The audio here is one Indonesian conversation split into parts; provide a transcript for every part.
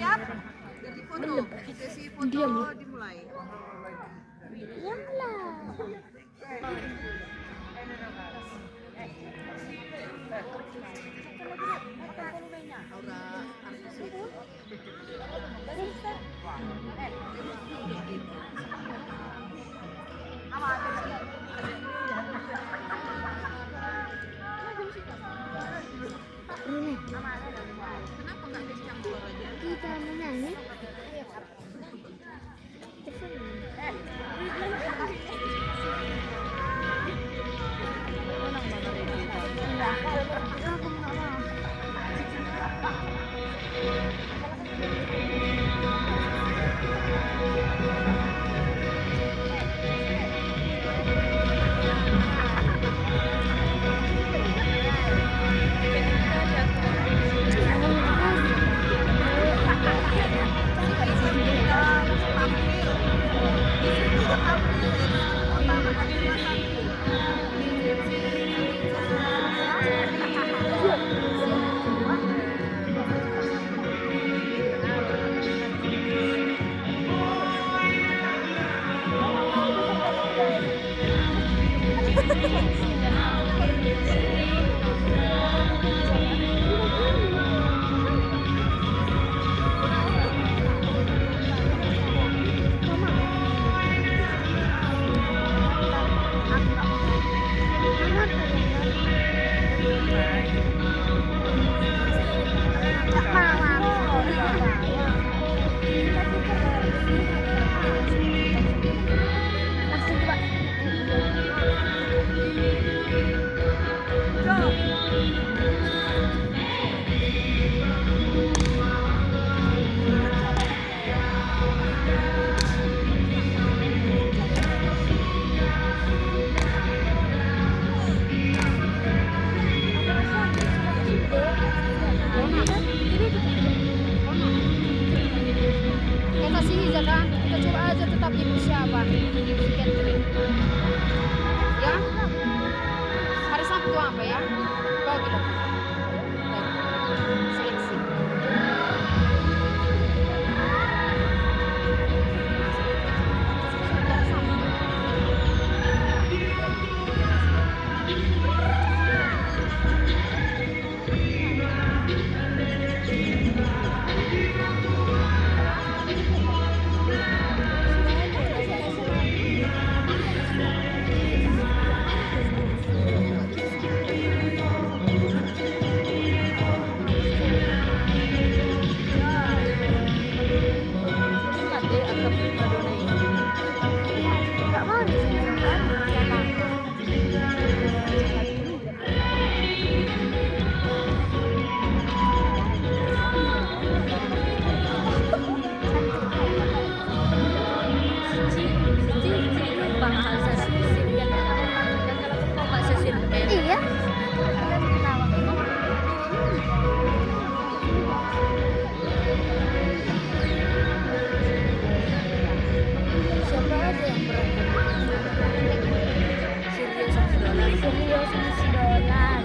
siap? Jadi foto. Sesi foto dimulai. Aura kenapa nggak dicampur aja? Kita menyanyi. Kita coba aja tetap ibu siapa? Catherine. Ya? Hari Sabtu apa ya? Bagi dong. Baik. Seleksi. Iya. Siapa aja yang Serius dolar.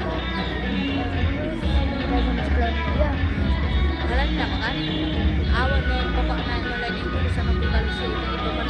Iya. Kalian enggak kan? Awalnya pokoknya mulai di sama tinggal di sini itu kan